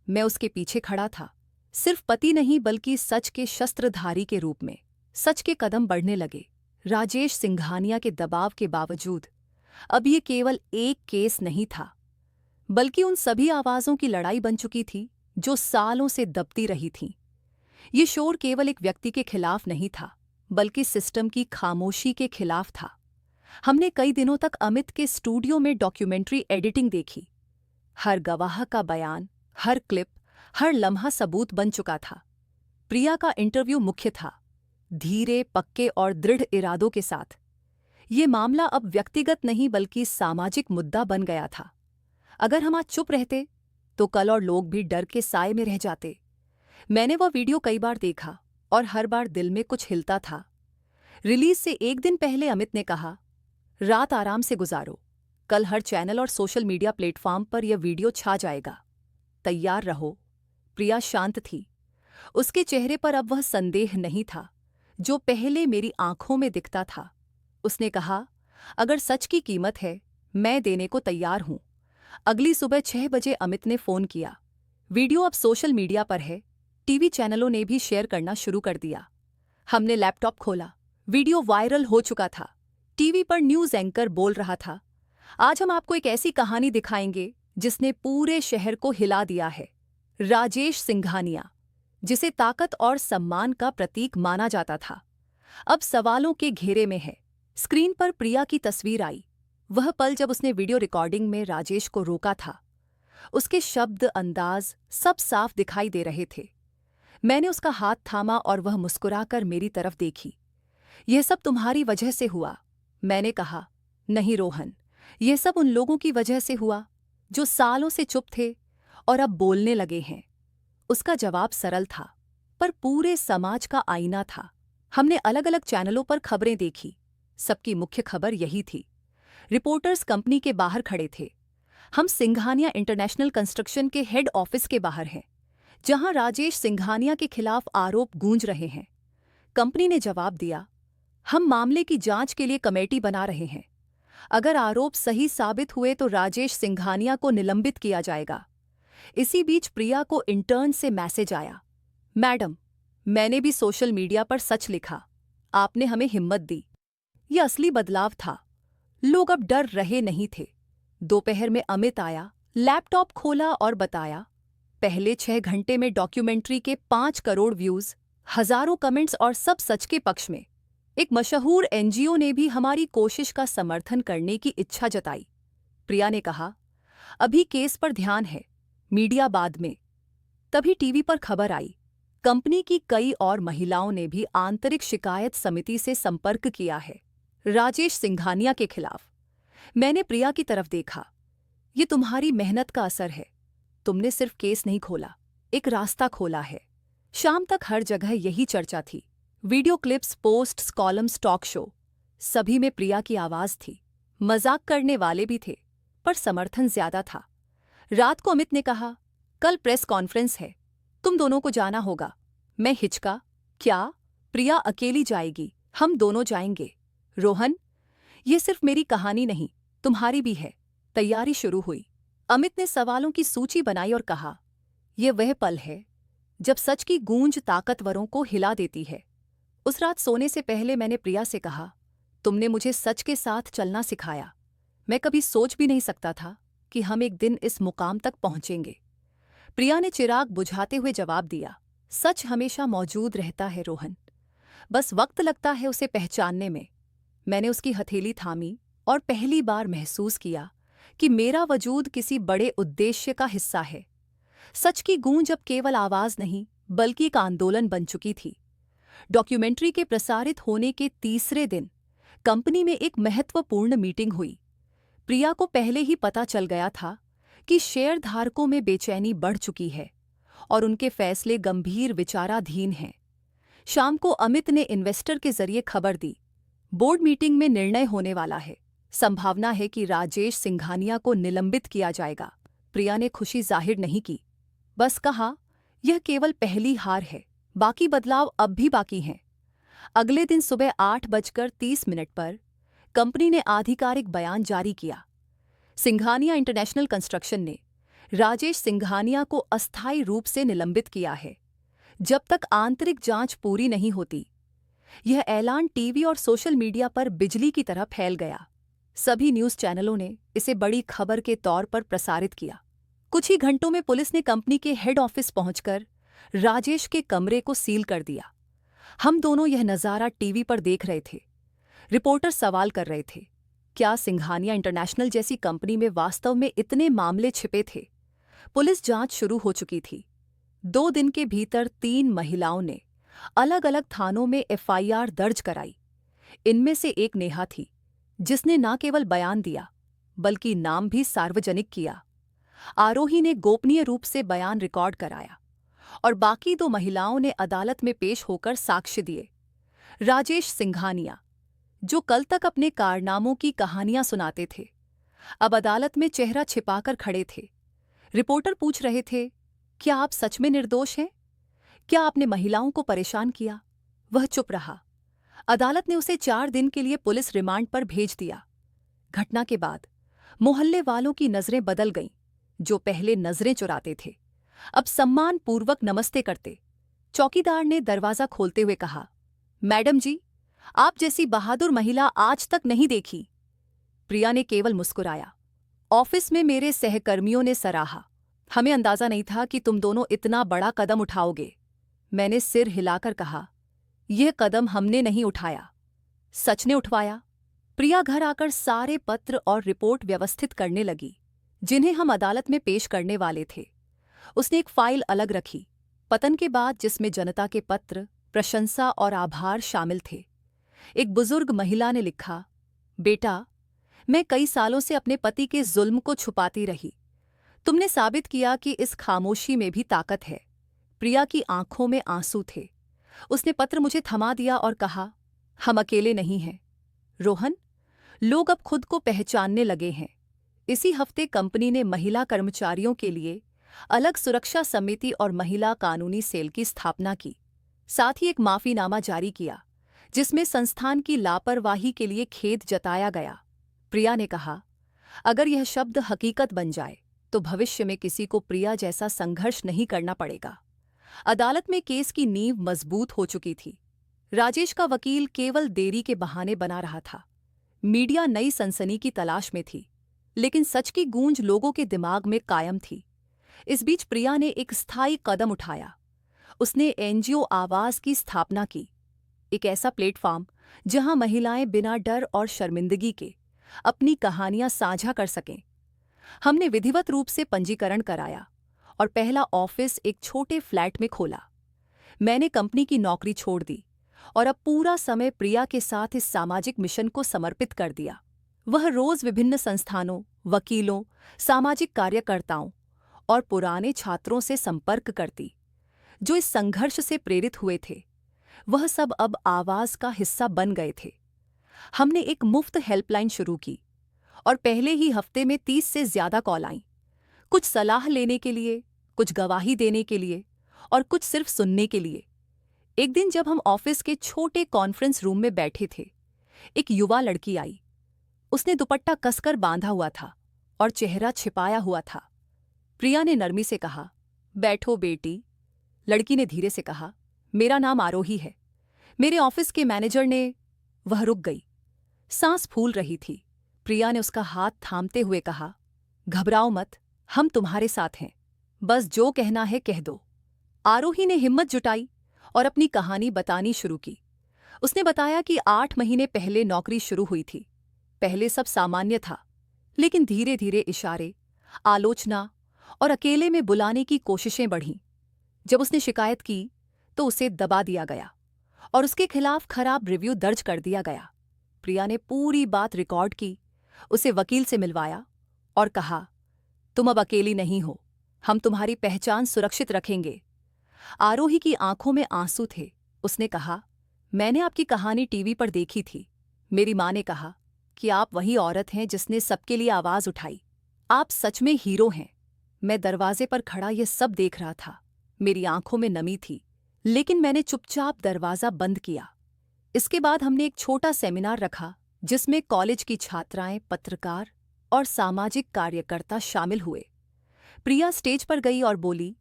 मैं उसके पीछे खड़ा था, सिर्फ पति नहीं बल्कि सच के शस्त्रधारी के रूप में। सच के कदम बढ़ने लगे। राजेश सिंघानिया के दबाव के बावजूद अब ये केवल एक केस नहीं था, बल्कि उन सभी आवाजों की लड़ाई बन चुकी थी जो सालों से दबती रही थीं। ये शोर केवल एक व्यक्ति के खिलाफ नहीं था, बल्कि सिस्टम की खामोशी के खिलाफ था। हमने कई दिनों तक अमित के स्टूडियो में डॉक्यूमेंट्री एडिटिंग देखी। हर गवाह का बयान, हर क्लिप, हर लम्हा सबूत बन चुका था। प्रिया का इंटरव्यू मुख्य था, धीरे, पक्के और दृढ़ इरादों के साथ। ये मामला अब व्यक्तिगत नहीं बल्कि सामाजिक मुद्दा बन गया था। अगर हम आज चुप रहते तो कल और लोग भी डर के साए में रह जाते। मैंने वह वीडियो कई बार देखा और हर बार दिल में कुछ हिलता था। रिलीज से एक दिन पहले अमित ने कहा, रात आराम से गुजारो, कल हर चैनल और सोशल मीडिया प्लेटफॉर्म पर यह वीडियो छा जाएगा, तैयार रहो। प्रिया शांत थी। उसके चेहरे पर अब वह संदेह नहीं था जो पहले मेरी आंखों में दिखता था। उसने कहा, अगर सच की कीमत है, मैं देने को तैयार हूं। अगली सुबह 6 बजे अमित ने फोन किया। वीडियो अब सोशल मीडिया पर है, टीवी चैनलों ने भी शेयर करना शुरू कर दिया। हमने लैपटॉप खोला, वीडियो वायरल हो चुका था। टीवी पर न्यूज एंकर बोल रहा था, आज हम आपको एक ऐसी कहानी दिखाएंगे जिसने पूरे शहर को हिला दिया है। राजेश सिंघानिया, जिसे ताकत और सम्मान का प्रतीक माना जाता था, अब सवालों के घेरे में है। स्क्रीन पर प्रिया की तस्वीर आई, वह पल जब उसने वीडियो रिकॉर्डिंग में राजेश को रोका था। उसके शब्द, अंदाज सब साफ दिखाई दे रहे थे। मैंने उसका हाथ थामा और वह मुस्कुराकर मेरी तरफ देखी। यह सब तुम्हारी वजह से हुआ। मैंने कहा, नहीं रोहन, यह सब उन लोगों की वजह से हुआ जो सालों से चुप थे और अब बोलने लगे हैं। उसका जवाब सरल था, पर पूरे समाज का आईना था। हमने अलग अलग चैनलों पर खबरें देखी। सबकी मुख्य खबर यही थी। रिपोर्टर्स कंपनी के बाहर खड़े थे। हम सिंघानिया इंटरनेशनल कंस्ट्रक्शन के हेड ऑफिस के बाहर हैं, जहां राजेश सिंघानिया के खिलाफ आरोप गूंज रहे हैं। कंपनी ने जवाब दिया, हम मामले की जांच के लिए कमेटी बना रहे हैं। अगर आरोप सही साबित हुए तो राजेश सिंघानिया को निलंबित किया जाएगा। इसी बीच प्रिया को इंटर्न से मैसेज आया, मैडम, मैंने भी सोशल मीडिया पर सच लिखा, आपने हमें हिम्मत दी। यह असली बदलाव था। लोग अब डर रहे नहीं थे। दोपहर में अमित आया, लैपटॉप खोला और बताया, पहले 6 घंटे में डॉक्यूमेंट्री के 5 करोड़ व्यूज, हजारों कमेंट्स और सब सच के पक्ष में। एक मशहूर एनजीओ ने भी हमारी कोशिश का समर्थन करने की इच्छा जताई। प्रिया ने कहा, अभी केस पर ध्यान है, मीडिया बाद में। तभी टीवी पर खबर आई, कंपनी की कई और महिलाओं ने भी आंतरिक शिकायत समिति से संपर्क किया है राजेश सिंघानिया के खिलाफ। मैंने प्रिया की तरफ देखा, ये तुम्हारी मेहनत का असर है। तुमने सिर्फ केस नहीं खोला, एक रास्ता खोला है। शाम तक हर जगह यही चर्चा थी। Video clips, posts, columns, talk show, सभी में प्रिया की आवाज थी। मजाक करने वाले भी थे, पर समर्थन ज्यादा था। रात को अमित ने कहा, कल प्रेस कॉन्फ्रेंस है, तुम दोनों को जाना होगा। मैं हिचका, क्या? प्रिया अकेली जाएगी? हम दोनों जाएंगे। रोहन, ये सिर्फ मेरी कहानी नहीं, तुम्हारी भी है। तैयारी शुरू हुई। अमित ने सवालों की सूची बनाई और कहा, यह वह पल है जब सच की गूंज ताकतवरों को हिला देती है। उस रात सोने से पहले मैंने प्रिया से कहा, तुमने मुझे सच के साथ चलना सिखाया। मैं कभी सोच भी नहीं सकता था कि हम एक दिन इस मुकाम तक पहुंचेंगे। प्रिया ने चिराग बुझाते हुए जवाब दिया, सच हमेशा मौजूद रहता है रोहन, बस वक्त लगता है उसे पहचानने में। मैंने उसकी हथेली थामी और पहली बार महसूस किया कि मेरा वजूद किसी बड़े उद्देश्य का हिस्सा है। सच की गूंज अब केवल आवाज नहीं, बल्कि एक आंदोलन बन चुकी थी। डॉक्यूमेंट्री के प्रसारित होने के तीसरे दिन कंपनी में एक महत्वपूर्ण मीटिंग हुई। प्रिया को पहले ही पता चल गया था कि शेयरधारकों में बेचैनी बढ़ चुकी है और उनके फैसले गंभीर विचाराधीन हैं। शाम को अमित ने इन्वेस्टर के जरिए खबर दी, बोर्ड मीटिंग में निर्णय होने वाला है। संभावना है कि राजेश सिंघानिया को निलंबित किया जाएगा। प्रिया ने खुशी जाहिर नहीं की, बस कहा, यह केवल पहली हार है, बाकी बदलाव अब भी बाकी हैं। अगले दिन सुबह 8:30 पर कंपनी ने आधिकारिक बयान जारी किया। सिंघानिया इंटरनेशनल कंस्ट्रक्शन ने राजेश सिंघानिया को अस्थायी रूप से निलंबित किया है, जब तक आंतरिक जांच पूरी नहीं होती। यह ऐलान टीवी और सोशल मीडिया पर बिजली की तरह फैल गया। सभी न्यूज़ चैनलों ने इसे बड़ी खबर के तौर पर प्रसारित किया। कुछ ही घंटों में पुलिस ने कंपनी के हेड ऑफिस पहुंचकर राजेश के कमरे को सील कर दिया। हम दोनों यह नज़ारा टीवी पर देख रहे थे। रिपोर्टर सवाल कर रहे थे, क्या सिंघानिया इंटरनेशनल जैसी कंपनी में वास्तव में इतने मामले छिपे थे? पुलिस जांच शुरू हो चुकी थी। 2 दिन के भीतर 3 महिलाओं ने अलग अलग थानों में एफआईआर दर्ज कराई। इनमें से एक नेहा थी, जिसने न केवल बयान दिया बल्कि नाम भी सार्वजनिक किया। आरोही ने गोपनीय रूप से बयान रिकॉर्ड कराया और बाकी 2 महिलाओं ने अदालत में पेश होकर साक्ष्य दिए। राजेश सिंघानिया, जो कल तक अपने कारनामों की कहानियां सुनाते थे, अब अदालत में चेहरा छिपाकर खड़े थे। रिपोर्टर पूछ रहे थे, क्या आप सच में निर्दोष हैं? क्या आपने महिलाओं को परेशान किया? वह चुप रहा। अदालत ने उसे 4 दिन के लिए पुलिस रिमांड पर भेज दिया। घटना के बाद मोहल्ले वालों की नजरें बदल गईं। जो पहले नजरें चुराते थे, अब सम्मानपूर्वक नमस्ते करते। चौकीदार ने दरवाजा खोलते हुए कहा, मैडम जी, आप जैसी बहादुर महिला आज तक नहीं देखी। प्रिया ने केवल मुस्कुराया। ऑफिस में मेरे सहकर्मियों ने सराहा, हमें अंदाजा नहीं था कि तुम दोनों इतना बड़ा कदम उठाओगे। मैंने सिर हिलाकर कहा, यह कदम हमने नहीं उठाया, सच ने उठवाया। प्रिया घर आकर सारे पत्र और रिपोर्ट व्यवस्थित करने लगी, जिन्हें हम अदालत में पेश करने वाले थे। उसने एक फाइल अलग रखी, पतन के बाद, जिसमें जनता के पत्र, प्रशंसा और आभार शामिल थे। एक बुजुर्ग महिला ने लिखा, बेटा, मैं कई सालों से अपने पति के जुल्म को छुपाती रही। तुमने साबित किया कि इस खामोशी में भी ताकत है। प्रिया की आंखों में आंसू थे। उसने पत्र मुझे थमा दिया और कहा, हम अकेले नहीं हैं रोहन, लोग अब खुद को पहचानने लगे हैं। इसी हफ्ते कंपनी ने महिला कर्मचारियों के लिए अलग सुरक्षा समिति और महिला कानूनी सेल की स्थापना की। साथ ही एक माफीनामा जारी किया जिसमें संस्थान की लापरवाही के लिए खेद जताया गया। प्रिया ने कहा, अगर यह शब्द हकीकत बन जाए तो भविष्य में किसी को प्रिया जैसा संघर्ष नहीं करना पड़ेगा। अदालत में केस की नींव मजबूत हो चुकी थी। राजेश का वकील केवल देरी के बहाने बना रहा था। मीडिया नई सनसनी की तलाश में थी, लेकिन सच की गूंज लोगों के दिमाग में कायम थी। इस बीच प्रिया ने एक स्थायी कदम उठाया। उसने एनजीओ आवाज की स्थापना की, एक ऐसा प्लेटफॉर्म जहां महिलाएं बिना डर और शर्मिंदगी के अपनी कहानियां साझा कर सकें। हमने विधिवत रूप से पंजीकरण कराया और पहला ऑफिस एक छोटे फ्लैट में खोला। मैंने कंपनी की नौकरी छोड़ दी और अब पूरा समय प्रिया के साथ इस सामाजिक मिशन को समर्पित कर दिया। वह रोज विभिन्न संस्थानों, वकीलों, सामाजिक कार्यकर्ताओं और पुराने छात्रों से संपर्क करती, जो इस संघर्ष से प्रेरित हुए थे। वह सब अब आवाज का हिस्सा बन गए थे। हमने एक मुफ्त हेल्पलाइन शुरू की और पहले ही हफ्ते में 30 से ज्यादा कॉल आईं। कुछ सलाह लेने के लिए, कुछ गवाही देने के लिए और कुछ सिर्फ सुनने के लिए। एक दिन जब हम ऑफिस के छोटे कॉन्फ्रेंस रूम में बैठे थे, एक युवा लड़की आई। उसने दुपट्टा कसकर बांधा हुआ था और चेहरा छिपाया हुआ था। प्रिया ने नरमी से कहा, बैठो बेटी। लड़की ने धीरे से कहा, मेरा नाम आरोही है, मेरे ऑफिस के मैनेजर ने। वह रुक गई, सांस फूल रही थी। प्रिया ने उसका हाथ थामते हुए कहा, घबराओ मत, हम तुम्हारे साथ हैं, बस जो कहना है कह दो। आरोही ने हिम्मत जुटाई और अपनी कहानी बतानी शुरू की। उसने बताया कि 8 महीने पहले नौकरी शुरू हुई थी। पहले सब सामान्य था, लेकिन धीरे धीरे इशारे, आलोचना और अकेले में बुलाने की कोशिशें बढ़ीं। जब उसने शिकायत की तो उसे दबा दिया गया और उसके खिलाफ खराब रिव्यू दर्ज कर दिया गया। प्रिया ने पूरी बात रिकॉर्ड की, उसे वकील से मिलवाया और कहा, तुम अब अकेली नहीं हो, हम तुम्हारी पहचान सुरक्षित रखेंगे। आरोही की आंखों में आंसू थे। उसने कहा, मैंने आपकी कहानी टीवी पर देखी थी। मेरी माँ ने कहा कि आप वही औरत हैं जिसने सबके लिए आवाज उठाई। आप सच में हीरो हैं। मैं दरवाजे पर खड़ा ये सब देख रहा था। मेरी आंखों में नमी थी, लेकिन मैंने चुपचाप दरवाजा बंद किया। इसके बाद हमने एक छोटा सेमिनार रखा जिसमें कॉलेज की छात्राएं, पत्रकार और सामाजिक कार्यकर्ता शामिल हुए। प्रिया स्टेज पर गई और बोली,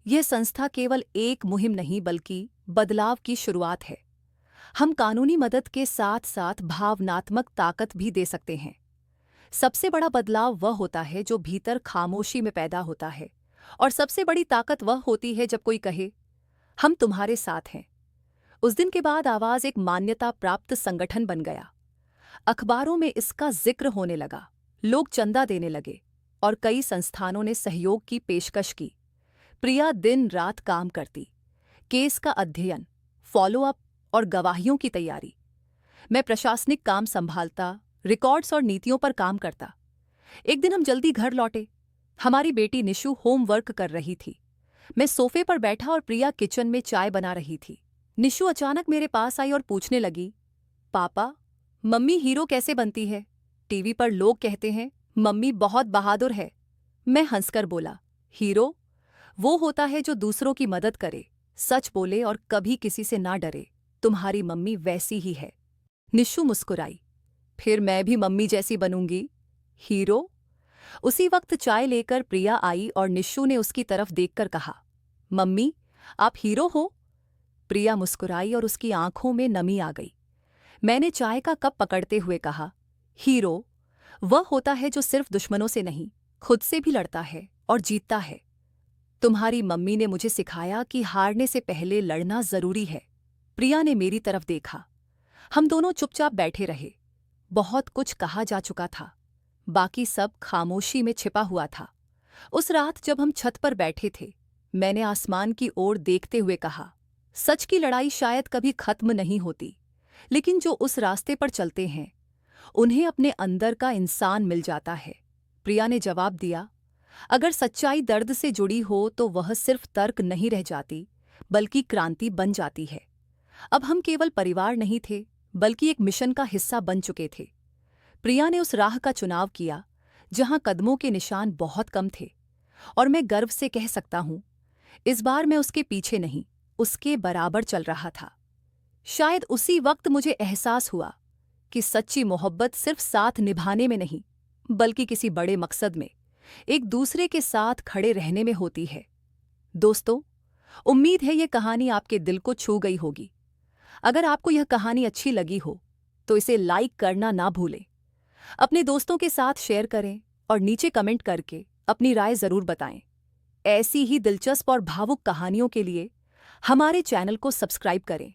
यह संस्था केवल एक मुहिम नहीं बल्कि बदलाव की शुरुआत है। हम कानूनी मदद के साथ साथ भावनात्मक ताकत भी दे सकते हैं। सबसे बड़ा बदलाव वह होता है जो भीतर खामोशी में पैदा होता है, और सबसे बड़ी ताकत वह होती है जब कोई कहे, हम तुम्हारे साथ हैं। उस दिन के बाद आवाज एक मान्यता प्राप्त संगठन बन गया। अखबारों में इसका जिक्र होने लगा, लोग चंदा देने लगे और कई संस्थानों ने सहयोग की पेशकश की। प्रिया दिन रात काम करती, केस का अध्ययन, फॉलोअप और गवाहियों की तैयारी। मैं प्रशासनिक काम संभालता, रिकॉर्ड्स और नीतियों पर काम करता। एक दिन हम जल्दी घर लौटे। हमारी बेटी निशु होमवर्क कर रही थी। मैं सोफे पर बैठा और प्रिया किचन में चाय बना रही थी। निशु अचानक मेरे पास आई और पूछने लगी, पापा, मम्मी हीरो कैसे बनती है? टीवी पर लोग कहते हैं मम्मी बहुत बहादुर है। मैं हंसकर बोला, हीरो वो होता है जो दूसरों की मदद करे, सच बोले और कभी किसी से ना डरे। तुम्हारी मम्मी वैसी ही है। निशु मुस्कुराई, फिर मैं भी मम्मी जैसी बनूंगी। हीरो? उसी वक्त चाय लेकर प्रिया आई और निशु ने उसकी तरफ देखकर कहा, मम्मी, आप हीरो हो? प्रिया मुस्कुराई और उसकी आंखों में नमी आ गई। मैंने चाय का कप पकड़ते हुए कहा, हीरो वह होता है जो सिर्फ दुश्मनों से नहीं, खुद से भी लड़ता है और जीतता है। तुम्हारी मम्मी ने मुझे सिखाया कि हारने से पहले लड़ना जरूरी है। प्रिया ने मेरी तरफ देखा। हम दोनों चुपचाप बैठे रहे। बहुत कुछ कहा जा चुका था, बाकी सब खामोशी में छिपा हुआ था। उस रात जब हम छत पर बैठे थे, मैंने आसमान की ओर देखते हुए कहा, सच की लड़ाई शायद कभी खत्म नहीं होती, लेकिन जो उस रास्ते पर चलते हैं उन्हें अपने अंदर का इंसान मिल जाता है। प्रिया ने जवाब दिया, अगर सच्चाई दर्द से जुड़ी हो तो वह सिर्फ तर्क नहीं रह जाती, बल्कि क्रांति बन जाती है। अब हम केवल परिवार नहीं थे, बल्कि एक मिशन का हिस्सा बन चुके थे। प्रिया ने उस राह का चुनाव किया जहां कदमों के निशान बहुत कम थे, और मैं गर्व से कह सकता हूं, इस बार मैं उसके पीछे नहीं, उसके बराबर चल रहा था। शायद उसी वक्त मुझे एहसास हुआ कि सच्ची मोहब्बत सिर्फ साथ निभाने में नहीं, बल्कि किसी बड़े मकसद में एक दूसरे के साथ खड़े रहने में होती है। दोस्तों, उम्मीद है ये कहानी आपके दिल को छू गई होगी। अगर आपको यह कहानी अच्छी लगी हो तो इसे लाइक करना ना भूलें, अपने दोस्तों के साथ शेयर करें और नीचे कमेंट करके अपनी राय जरूर बताएं। ऐसी ही दिलचस्प और भावुक कहानियों के लिए हमारे चैनल को सब्सक्राइब करें।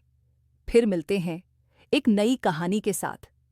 फिर मिलते हैं एक नई कहानी के साथ।